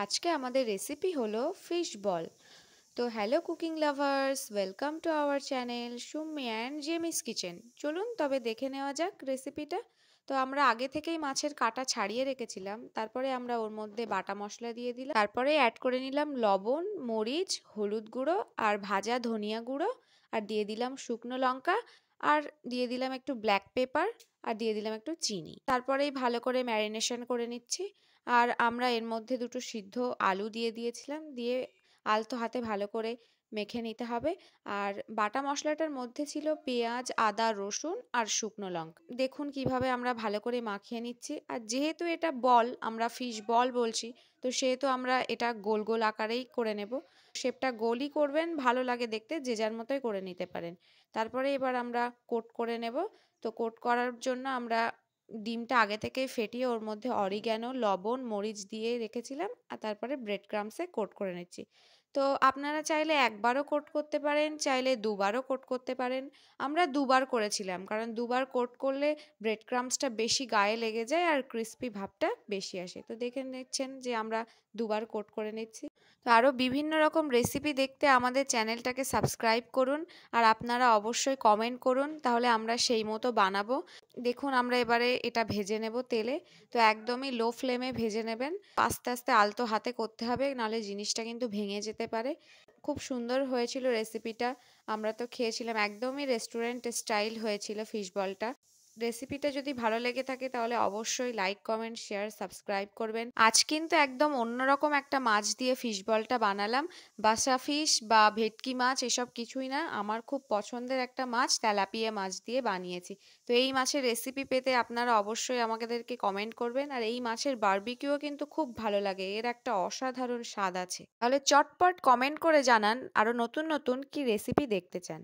আজকে আমাদের রেসিপি হলো ফিশ বল। তো hello cooking lovers, welcome to our channel Sumi and Jemi's kitchen. চলুন তবে দেখে নেওয়া যাক রেসিপিটা। তো আমরা আগে থেকেই মাছের কাঁটা ছাড়িয়ে রেখেছিলাম, তারপরে আমরা ওর মধ্যে বাটা মশলা দিয়ে দিলাম, তারপরে অ্যাড করে নিলাম লবণ, মরিচ, হলুদ গুঁড়ো আর ভাজা ধনিয়া গুঁড়ো, আর দিয়ে দিলাম শুকনো লঙ্কা, আর দিয়ে দিলাম একটু ব্ল্যাক পেপার, আর দিয়ে দিলাম একটু চিনি। তারপরেই ভালো করে ম্যারিনেশন করে নিচ্ছি। আর আমরা এর মধ্যে দুটো সিদ্ধ আলু দিয়ে দিয়েছিলাম, দিয়ে আলতো হাতে ভালো করে মেখে নিতে হবে। আর বাটা মশলাটার মধ্যে ছিল পেঁয়াজ, আদা, রসুন আর শুকনো লঙ্কা। দেখুন কিভাবে আমরা ভালো করে মাখিয়ে নিচ্ছি। আর যেহেতু এটা বল, আমরা ফিশ বল বলছি, তো সেহেতু আমরা এটা গোল গোল আকারেই করে নেব। শেপটা গোলই করবেন, ভালো লাগে দেখতে, যে যার মতোই করে নিতে পারেন। তারপরে এবার আমরা কোট করে নেব। তো কোট করার জন্য আমরা ডিমটা আগে থেকে ফেটিয়ে ওর মধ্যে অরিগ্যানো, লবণ, মরিচ দিয়ে রেখেছিলাম, আর তারপরে ব্রেড ক্রাম্বসে কোট করে নিচ্ছি। তো আপনারা চাইলে একবারও কোট করতে পারেন, চাইলে দুবারও কোট করতে পারেন। আমরা দুবার করেছিলাম, কারণ দুবার কোট করলে ব্রেড ক্রাম্বসটা বেশি গায়ে লেগে যায় আর ক্রিস্পি ভাবটা বেশি আসে। তো দেখে নিচ্ছেন যে আমরা দুবার কোট করে নিচ্ছি। তো আরও বিভিন্ন রকম রেসিপি দেখতে আমাদের চ্যানেলটাকে সাবস্ক্রাইব করুন, আর আপনারা অবশ্যই কমেন্ট করুন, তাহলে আমরা সেই মতো বানাবো। দেখুন আমরা এবারে এটা ভেজে নেব তেলে। তো একদমই লো ফ্লেমে ভেজে নেবেন, আস্তে আস্তে আলতো হাতে করতে হবে, নাহলে জিনিসটা কিন্তু ভেঙে যেতে পারে। খুব সুন্দর হয়েছিল রেসিপিটা, আমরা তো খেয়েছিলাম, একদমই রেস্টুরেন্ট স্টাইল হয়েছিল ফিশ বলটা। রেসিপিটা যদি ভালো লেগে থাকে তাহলে অবশ্যই লাইক, কমেন্ট, শেয়ার, সাবস্ক্রাইব করবেন। আজ কিন্তু একদম অন্যরকম একটা মাছ দিয়ে ফিশ বলটা বানালাম। বাসা ফিশ বা ভেটকি মাছ এসব কিছুই না, আমার খুব পছন্দের একটা মাছ, তেলাপিয়া মাছ দিয়ে বানিয়েছি। তো এই মাছের রেসিপি পেতে আপনারা অবশ্যই আমাদেরকে কমেন্ট করবেন। আর এই মাছের বারবিকিউও কিন্তু খুব ভালো লাগে, এর একটা অসাধারণ স্বাদ আছে। তাহলে চটপট কমেন্ট করে জানান আরো নতুন নতুন কি রেসিপি দেখতে চান।